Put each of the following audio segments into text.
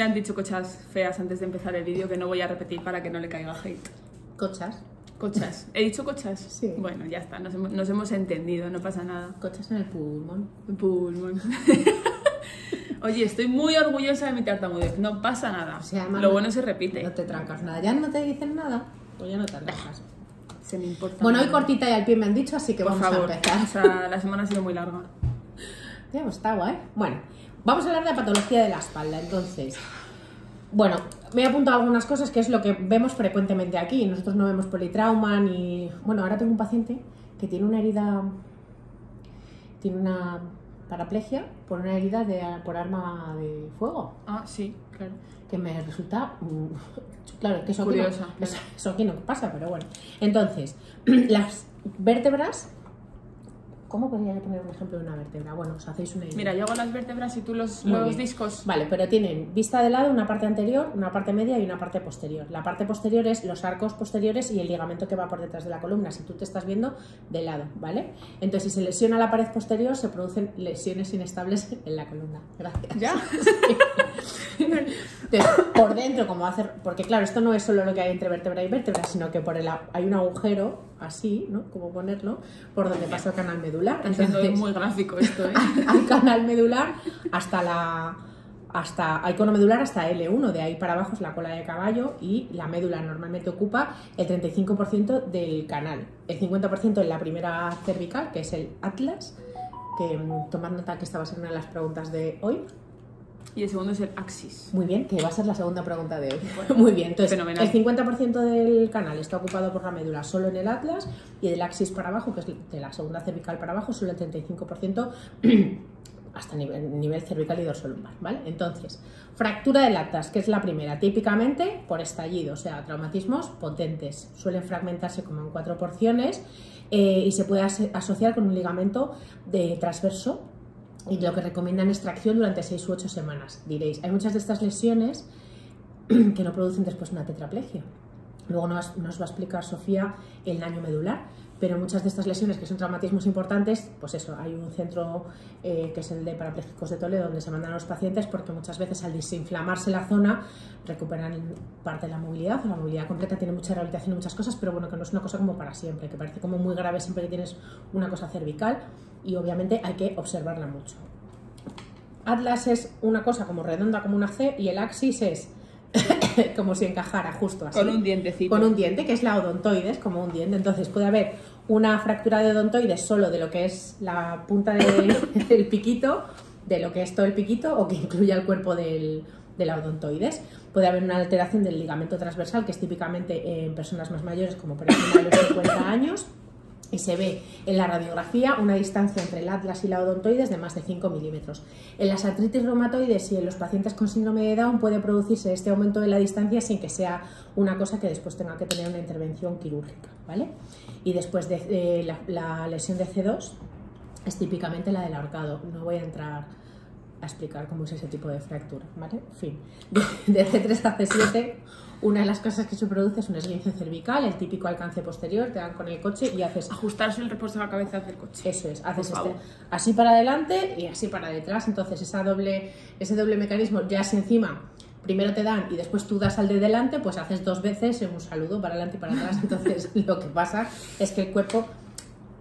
han dicho cosas feas antes de empezar el vídeo que no voy a repetir para que no le caiga hate. Cochas. Cochas. ¿He dicho cochas? Sí. Bueno, ya está, nos hemos entendido, no pasa nada. Cochas en el pulmón. Pulmón. Oye, estoy muy orgullosa de mi tartamudez, no pasa nada. O sea, además, lo bueno se repite. No te trancas nada. ¿Ya no te dicen nada? Pues ya no te trancas. Se me importa. Bueno, hoy nada. cortita y al pie me han dicho, así que Por vamos favor, a empezar. o sea, la semana ha sido muy larga. Ya, pues está guay. Bueno, vamos a hablar de la patología de la espalda. Entonces, bueno, me he apuntado algunas cosas que es lo que vemos frecuentemente aquí. Nosotros no vemos politrauma ni... Bueno, ahora tengo un paciente que tiene una herida... Tiene una paraplegia por una herida por arma de fuego. Ah, sí, claro. Que me resulta... claro, que eso curiosa. Aquí no, eso aquí no pasa, pero bueno. Entonces, las vértebras... ¿Cómo podría poner un ejemplo de una vértebra? Bueno, os hacéis una idea. Mira, yo hago las vértebras y tú los bien. discos. Vale, pero tienen vista de lado, una parte anterior, una parte media y una parte posterior. La parte posterior es los arcos posteriores y el ligamento que va por detrás de la columna, si tú te estás viendo de lado, ¿vale? Entonces, si se lesiona la pared posterior, se producen lesiones inestables en la columna. Gracias. ¿Ya? Entonces, por dentro, como hacer... Porque claro, esto no es solo lo que hay entre vértebra y vértebra, sino que hay un agujero, así, ¿no? Como ponerlo, por donde pasa el canal medular. Entonces, es muy gráfico esto, ¿eh? Hay canal medular hay cono medular hasta L1, de ahí para abajo es la cola de caballo y la médula normalmente ocupa el 35% del canal, el 50% en la primera cervical, que es el atlas, que tomad nota que esta va a ser una de las preguntas de hoy. Y el segundo es el axis. Muy bien, que va a ser la segunda pregunta de hoy. Bueno, muy bien, entonces fenomenal. El 50% del canal está ocupado por la médula solo en el atlas y del axis para abajo, que es de la segunda cervical para abajo, solo el 35% hasta nivel cervical y dorsolumbar, ¿vale? Entonces, fractura del atlas, que es la primera, típicamente por estallido, o sea, traumatismos potentes. Suelen fragmentarse como en 4 porciones y se puede asociar con un ligamento transverso. Y lo que recomiendan es tracción durante 6 u 8 semanas. Diréis, hay muchas de estas lesiones que no producen después una tetraplegia. Luego nos va a explicar Sofía el daño medular, pero muchas de estas lesiones que son traumatismos importantes, pues eso, hay un centro que es el de parapléjicos de Toledo donde se mandan a los pacientes porque muchas veces al desinflamarse la zona recuperan parte de la movilidad o la movilidad completa, tiene mucha rehabilitación y muchas cosas, pero bueno, que no es una cosa como para siempre, que parece como muy grave siempre que tienes una cosa cervical y obviamente hay que observarla mucho. Atlas es una cosa como redonda como una C y el axis es como si encajara justo así. Con un dientecito. Con un diente, que es la odontoides, como un diente. Entonces puede haber una fractura de odontoides solo de lo que es la punta del piquito, de lo que es todo el piquito, o que incluya el cuerpo de la odontoides. Puede haber una alteración del ligamento transversal, que es típicamente en personas más mayores, como por encima de los 50 años. Y se ve en la radiografía una distancia entre el atlas y la odontoides de más de 5 milímetros. En las artritis reumatoides y en los pacientes con síndrome de Down puede producirse este aumento de la distancia sin que sea una cosa que después tenga que tener una intervención quirúrgica, ¿vale? Y después de la lesión de C2 es típicamente la del ahorcado. No voy a entrar a explicar cómo es ese tipo de fractura, ¿vale? En fin, de C3 a C7... Una de las cosas que se produce es un esguince cervical, el típico alcance posterior, te dan con el coche y haces... Ajustarse el reposo de la cabeza del coche. Eso es, haces así para adelante y así para detrás, entonces ese doble mecanismo, ya si encima primero te dan y después tú das al de delante, pues haces 2 veces un saludo para adelante y para atrás, entonces lo que pasa es que el cuerpo...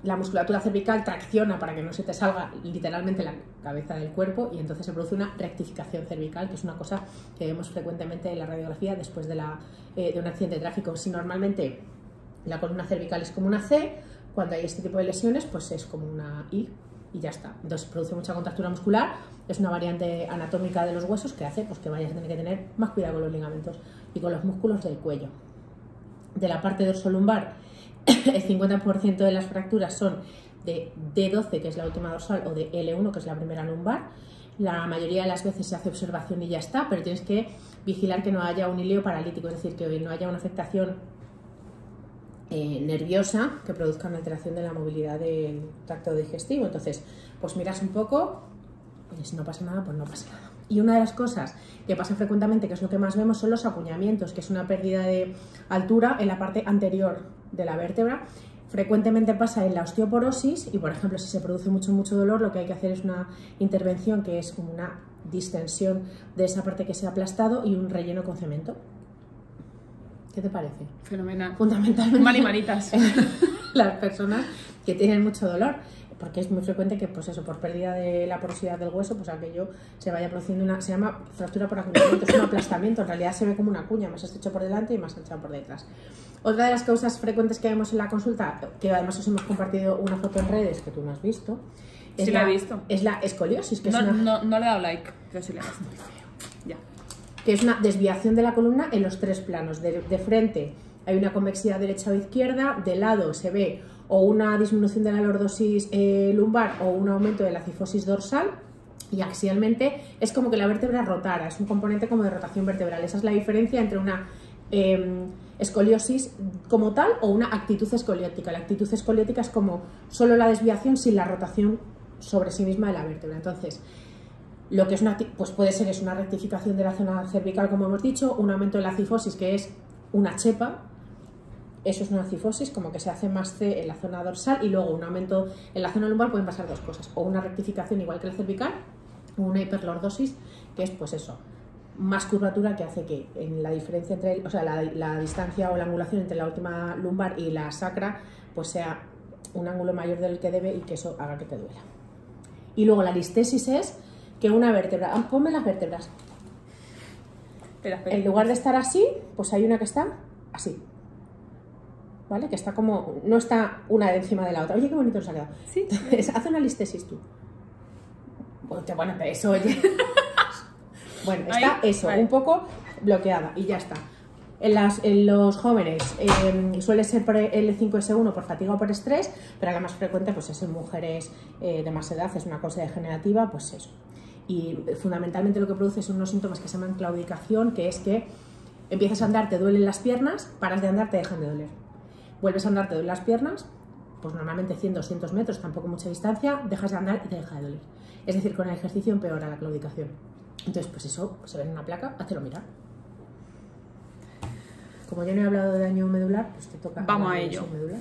La musculatura cervical tracciona para que no se te salga literalmente la cabeza del cuerpo y entonces se produce una rectificación cervical, que es una cosa que vemos frecuentemente en la radiografía después de un accidente de tráfico. Si normalmente la columna cervical es como una C, cuando hay este tipo de lesiones pues es como una I y ya está. Entonces produce mucha contractura muscular, es una variante anatómica de los huesos que hace pues, que vayas a tener que tener más cuidado con los ligamentos y con los músculos del cuello. De la parte dorsolumbar, el 50% de las fracturas son de D12, que es la última dorsal, o de L1, que es la primera lumbar. La mayoría de las veces se hace observación y ya está, pero tienes que vigilar que no haya un ileo paralítico, es decir, que no haya una afectación nerviosa que produzca una alteración de la movilidad del tracto digestivo. Entonces, pues miras un poco y si no pasa nada, pues no pasa nada. Y una de las cosas que pasa frecuentemente, que es lo que más vemos, son los acuñamientos, que es una pérdida de altura en la parte anterior de la vértebra. Frecuentemente pasa en la osteoporosis y, por ejemplo, si se produce mucho dolor, lo que hay que hacer es una intervención que es como una distensión de esa parte que se ha aplastado y un relleno con cemento. ¿Qué te parece? Fenomenal. Fundamentalmente Malimanitas. las personas que tienen mucho dolor, porque es muy frecuente que, pues eso, por pérdida de la porosidad del hueso, pues aquello se vaya produciendo se llama fractura por acuñamiento, es un aplastamiento, en realidad se ve como una cuña, más estrecho por delante y más ancha por detrás. Otra de las causas frecuentes que vemos en la consulta, que además os hemos compartido una foto en redes que tú no has visto, Sí la he visto. es la escoliosis, que No, es una... no le he dado like, pero sí la he visto. Ya. que es una desviación de la columna en los tres planos. De frente hay una convexidad derecha o izquierda, de lado se ve o una disminución de la lordosis lumbar o un aumento de la cifosis dorsal, y axialmente es como que la vértebra rotara, es un componente como de rotación vertebral. Esa es la diferencia entre una escoliosis como tal o una actitud escoliótica. La actitud escoliótica es como solo la desviación sin la rotación sobre sí misma de la vértebra. Entonces, lo que es pues puede ser es una rectificación de la zona cervical, como hemos dicho, un aumento de la cifosis, que es una chepa, eso es una cifosis, como que se hace más C en la zona dorsal, y luego un aumento en la zona lumbar. Pueden pasar dos cosas, o una rectificación igual que la cervical, o una hiperlordosis, que es pues eso, más curvatura, que hace que en la diferencia entre, o sea, la distancia o la angulación entre la última lumbar y la sacra, pues sea un ángulo mayor del que debe y que eso haga que te duela. Y luego la listesis es que una vértebra, ponme las vértebras, Espera. en lugar de estar así, pues hay una que está así, ¿vale? Que está como, no está una encima de la otra. Oye, qué bonito nos ha quedado. Sí. Entonces, haz una listesis tú. Bueno, eso, oye. Bueno, está Ahí, eso, vale. un poco bloqueada y ya está. En los jóvenes suele ser por L5S1 por fatiga o por estrés, pero la más frecuente pues es en mujeres de más edad, es una cosa degenerativa, pues eso. Y fundamentalmente lo que produce son unos síntomas que se llaman claudicación, que es que empiezas a andar, te duelen las piernas, paras de andar, te dejan de doler. Vuelves a andar, te duelen las piernas, pues normalmente 100, 200 metros, tampoco mucha distancia, dejas de andar y te deja de doler. Es decir, con el ejercicio empeora la claudicación. Entonces, pues eso se ve en una placa, háztelo mirar. Como yo no he hablado de daño medular, pues te toca. Vamos hablar a de ello. lesión medular.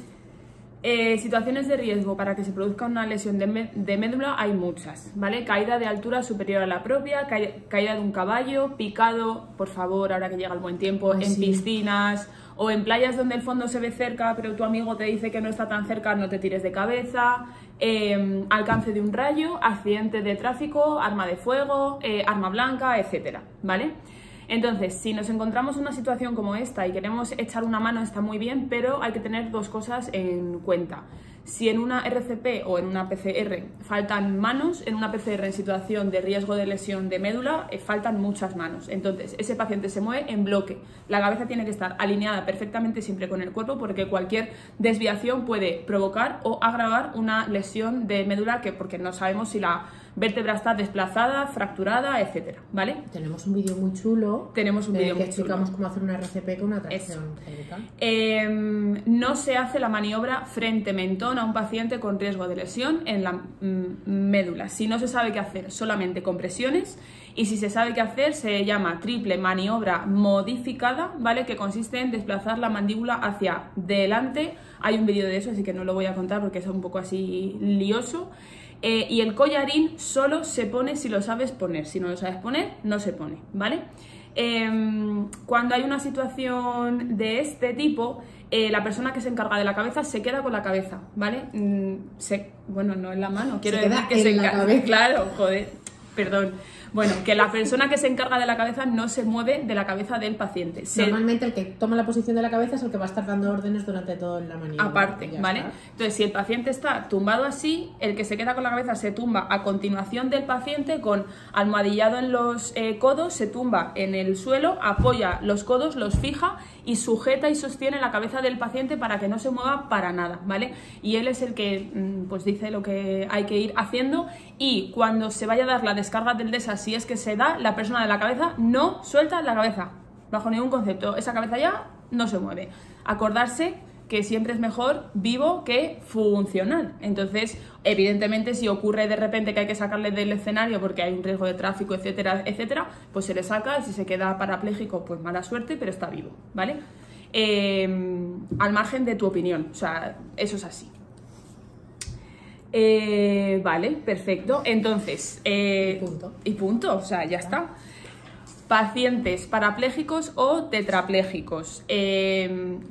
Situaciones de riesgo para que se produzca una lesión de médula hay muchas, ¿vale? Caída de altura superior a la propia, caída de un caballo, picado, por favor, ahora que llega el buen tiempo, Ay, en sí. piscinas o en playas donde el fondo se ve cerca, pero tu amigo te dice que no está tan cerca, no te tires de cabeza, alcance de un rayo, accidente de tráfico, arma de fuego, arma blanca, etcétera, ¿vale? Entonces, si nos encontramos en una situación como esta y queremos echar una mano, está muy bien, pero hay que tener dos cosas en cuenta. Si en una RCP o en una PCR faltan manos, en una PCR en situación de riesgo de lesión de médula faltan muchas manos. Entonces, ese paciente se mueve en bloque. La cabeza tiene que estar alineada perfectamente siempre con el cuerpo, porque cualquier desviación puede provocar o agravar una lesión de médula, porque no sabemos si la vértebra está desplazada, fracturada, etcétera, ¿vale? Tenemos un vídeo muy chulo. Tenemos un en el vídeo que muy explicamos chulo. cómo hacer una RCP con una tracción cervical. No se hace la maniobra frente-mentón a un paciente con riesgo de lesión en la médula. Si no se sabe qué hacer, solamente compresiones, y si se sabe qué hacer, se llama triple maniobra modificada, ¿vale? Que consiste en desplazar la mandíbula hacia delante. Hay un vídeo de eso, así que no lo voy a contar porque es un poco así lioso. Y el collarín solo se pone si lo sabes poner. Si no lo sabes poner, no se pone, ¿vale? Cuando hay una situación de este tipo, la persona que se encarga de la cabeza se queda con la cabeza, ¿vale? Bueno, no en la mano, quiero Se decir queda que se en la encarga. cabeza. Claro, joder, perdón. Bueno, que la persona que se encarga de la cabeza no se mueve de la cabeza del paciente. Normalmente el que toma la posición de la cabeza es el que va a estar dando órdenes durante toda la maniobra. Aparte, Ya ¿vale? está. Entonces, si el paciente está tumbado así, el que se queda con la cabeza se tumba a continuación del paciente con almohadillado en los codos, se tumba en el suelo, apoya los codos, los fija y sujeta y sostiene la cabeza del paciente para que no se mueva para nada, ¿vale? Y él es el que pues dice lo que hay que ir haciendo, y cuando se vaya a dar la descarga del DESA, si es que se da, la persona de la cabeza no suelta la cabeza, bajo ningún concepto. Esa cabeza ya no se mueve. Acordarse que siempre es mejor vivo que funcional. Entonces, evidentemente, si ocurre de repente que hay que sacarle del escenario porque hay un riesgo de tráfico, etcétera, etcétera, pues se le saca, y si se queda parapléjico, pues mala suerte, pero está vivo, ¿vale? Al margen de tu opinión, o sea, eso es así. Vale, perfecto. Entonces, y punto, o sea, ya está. Pacientes parapléjicos o tetraplégicos.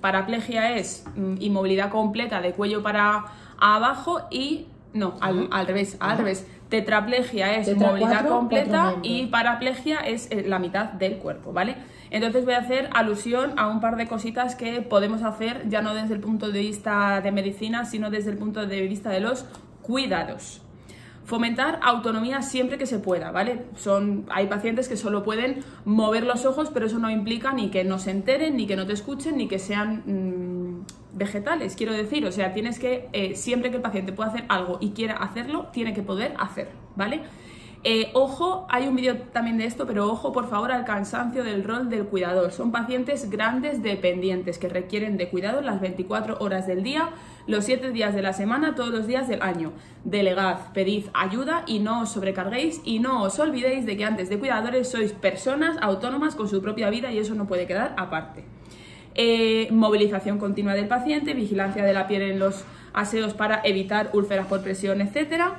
Paraplegia es inmovilidad completa de cuello para abajo y... No, al revés. Tetraplegia es movilidad completa y paraplegia es la mitad del cuerpo, ¿vale? Entonces voy a hacer alusión a un par de cositas que podemos hacer ya no desde el punto de vista de medicina, sino desde el punto de vista de los cuidados. Fomentar autonomía siempre que se pueda, ¿vale? Hay pacientes que solo pueden mover los ojos, pero eso no implica ni que no se enteren, ni que no te escuchen, ni que sean vegetales, quiero decir. O sea, tienes que, siempre que el paciente pueda hacer algo y quiera hacerlo, tiene que poder hacerlo, ¿vale? Ojo, hay un vídeo también de esto, pero ojo por favor al cansancio del rol del cuidador. Son pacientes grandes dependientes que requieren de cuidado las 24 horas del día, los 7 días de la semana, todos los días del año. Delegad, pedid ayuda y no os sobrecarguéis y no os olvidéis de que antes de cuidadores sois personas autónomas con su propia vida y eso no puede quedar aparte. Movilización continua del paciente, vigilancia de la piel en los aseos para evitar úlceras por presión, etcétera.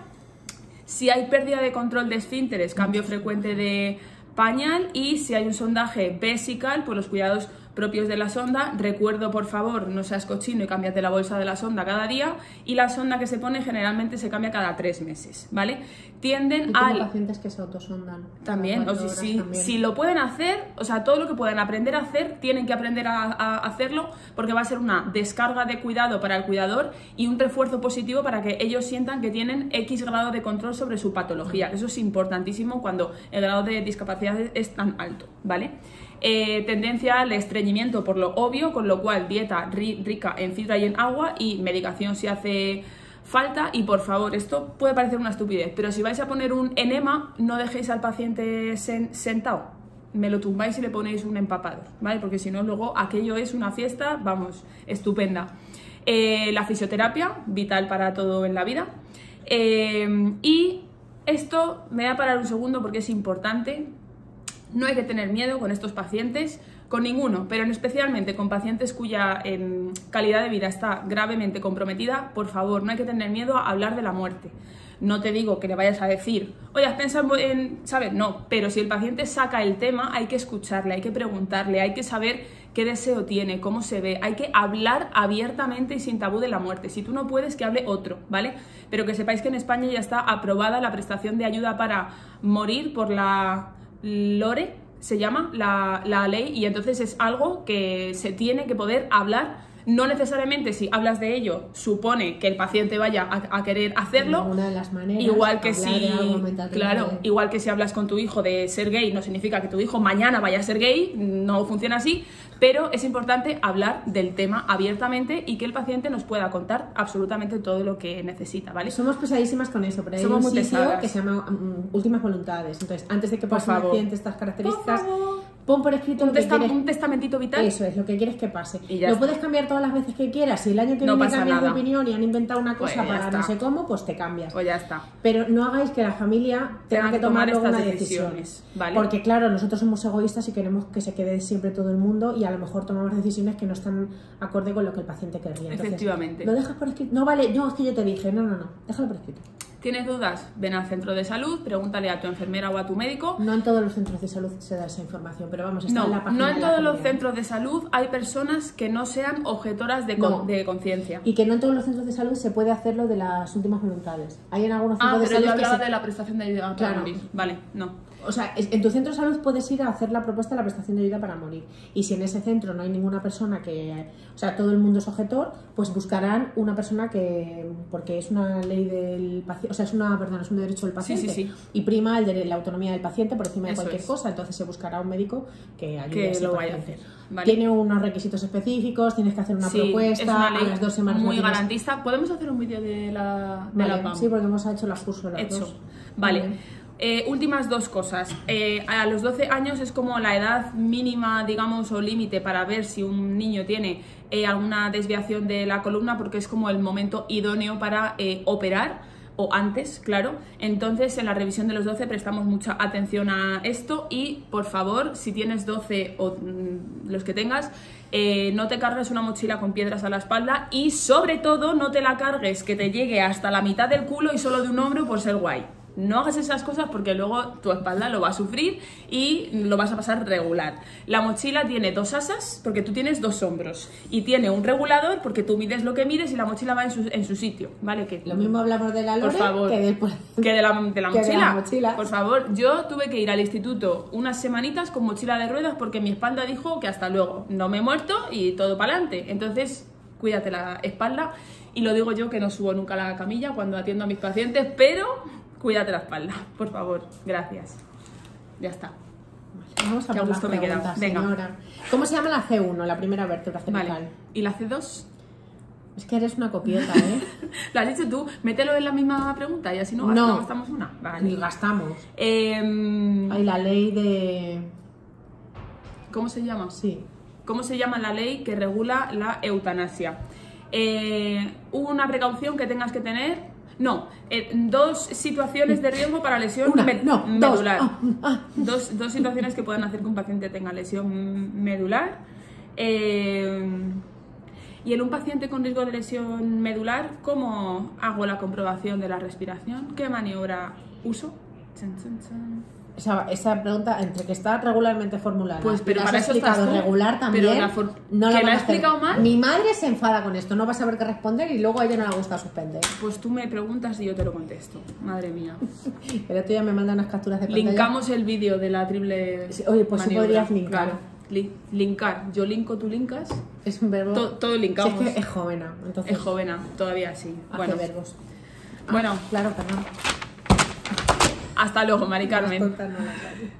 Si hay pérdida de control de esfínteres, cambio frecuente de pañal, y si hay un sondaje vesical, pues los cuidados propios de la sonda. Recuerdo, por favor, no seas cochino y cámbiate la bolsa de la sonda cada día, y la sonda que se pone generalmente se cambia cada 3 meses, ¿vale? Tienden a... pacientes que se autosondan. También, o si lo pueden hacer, o sea, todo lo que puedan aprender a hacer, tienen que aprender a hacerlo, porque va a ser una descarga de cuidado para el cuidador y un refuerzo positivo para que ellos sientan que tienen X grado de control sobre su patología. Eso es importantísimo cuando el grado de discapacidad es tan alto, ¿vale? Tendencia al estreñimiento por lo obvio, con lo cual dieta rica en fibra y en agua y medicación si hace falta. Y por favor, esto puede parecer una estupidez, pero si vais a poner un enema, no dejéis al paciente sentado, me lo tumbáis y le ponéis un empapador, ¿vale? Porque si no, luego aquello es una fiesta, vamos, estupenda. La fisioterapia, vital para todo en la vida. Y esto me voy a parar un segundo porque es importante. No hay que tener miedo con estos pacientes, con ninguno, pero especialmente con pacientes cuya calidad de vida está gravemente comprometida. Por favor, no hay que tener miedo a hablar de la muerte. No te digo que le vayas a decir, oye, ¿has pensado en...? ¿Sabes? No, pero si el paciente saca el tema, hay que escucharle, hay que preguntarle, hay que saber qué deseo tiene, cómo se ve. Hay que hablar abiertamente y sin tabú de la muerte. Si tú no puedes, que hable otro, ¿vale? Pero que sepáis que en España ya está aprobada la prestación de ayuda para morir por la... LORE se llama la ley, y entonces es algo que se tiene que poder hablar. No necesariamente si hablas de ello supone que el paciente vaya a querer hacerlo. Una de las maneras, igual que igual que si hablas con tu hijo de ser gay, no significa que tu hijo mañana vaya a ser gay, no funciona así, pero es importante hablar del tema abiertamente y que el paciente nos pueda contar absolutamente todo lo que necesita, ¿vale? Somos pesadísimas con eso, pero hay un sitio que se llama Últimas Voluntades. Entonces, antes de que pase un accidente estas características, pon por escrito un testamentito vital. Eso es lo que quieres que pase. Lo puedes cambiar todas las veces que quieras. Si el año que viene cambias de opinión y han inventado una cosa para no sé cómo, pues te cambias. Pues ya está. Pero no hagáis que la familia tenga que tomar estas decisiones, ¿vale? Porque claro, nosotros somos egoístas y queremos que se quede siempre todo el mundo, y a lo mejor tomamos decisiones que no están acorde con lo que el paciente querría. Entonces, efectivamente. ¿lo dejas por escrito? No, vale, es que yo te dije, no, déjalo por escrito. ¿Tienes dudas? Ven al centro de salud, pregúntale a tu enfermera o a tu médico. No en todos los centros de salud se da esa información, pero vamos, está en la página. No en todos los centros de salud hay personas que no sean objetoras de conciencia. Y que no en todos los centros de salud se puede hacer lo de las últimas voluntades. Hay en algunos centros de salud. Pero yo hablaba de la prestación de ayuda para morir. Vale, no. O sea, en tu centro de salud puedes ir a hacer la propuesta de la prestación de ayuda para morir. Y si en ese centro no hay ninguna persona que... O sea, todo el mundo es objetor, pues buscarán una persona que... Porque es una ley del paciente... O sea, es un derecho del paciente. Sí. Y prima la autonomía del paciente por encima de cualquier cosa. Entonces se buscará un médico que ayude a ese lo paciente. vaya a hacer. Vale. Tiene unos requisitos específicos, tienes que hacer una propuesta, es una ley a las 2 semanas... muy garantista. ¿Podemos hacer un vídeo de la PAM? Sí, porque hemos hecho las cursos las dos. Vale. Últimas 2 cosas. A los 12 años es como la edad mínima, digamos, o límite para ver si un niño tiene alguna desviación de la columna, porque es como el momento idóneo para operar, o antes, claro. Entonces, en la revisión de los 12 prestamos mucha atención a esto y, por favor, si tienes 12 o los que tengas, no te cargues una mochila con piedras a la espalda y, sobre todo, no te la cargues que te llegue hasta la mitad del culo y solo de un hombro por ser guay. No hagas esas cosas porque luego tu espalda lo va a sufrir y lo vas a pasar regular. La mochila tiene 2 asas porque tú tienes 2 hombros y tiene un regulador porque tú mides lo que mides y la mochila va en su sitio, ¿vale? Que Lo mismo hablamos de la Lore por favor, que después que de la que mochila. de la mochila. Por favor, yo tuve que ir al instituto unas semanitas con mochila de ruedas porque mi espalda dijo que hasta luego, no me he muerto y todo para adelante. Entonces, cuídate la espalda y lo digo yo que no subo nunca a la camilla cuando atiendo a mis pacientes, pero cuídate la espalda, por favor, gracias. Ya está. Vamos a Qué por las gusto me queda. preguntas, Venga. señora. ¿Cómo se llama la C1, la primera vértebra cervical? Vale. ¿Y la C2? Es que eres una copieta, ¿eh? ¿Lo has dicho tú? Mételo en la misma pregunta y así no No. gastamos una. Ni Vale. gastamos. Em, Hay la ley de... ¿Cómo se llama? Sí. ¿Cómo se llama la ley que regula la eutanasia? Una precaución que tengas que tener. No, 2 situaciones de riesgo para lesión medular. Dos situaciones que pueden hacer que un paciente tenga lesión medular. Y en un paciente con riesgo de lesión medular, ¿cómo hago la comprobación de la respiración? ¿Qué maniobra uso? Chan, chan, chan. Esa pregunta, entre que está regularmente formulada Pues, pero y la para has eso estás explicado tú. regular también, Pero no la ¿que van la a he hacer. explicado mal? Mi madre se enfada con esto, no va a saber qué responder y luego a ella no le gusta suspender. Pues tú me preguntas y yo te lo contesto. Madre mía. Pero tú ya me manda unas capturas de pantalla. Linkamos el vídeo de la triple Sí, oye, pues sí maniobra. podrías linkar. Claro. Linkar. Yo linko, tú linkas. Es un verbo... Todo linkamos. Si es que es jovena, entonces Es jovena, todavía sí. hace Bueno, verbos. bueno, Claro que no. hasta luego, Mari Carmen. Las tontas no las hay.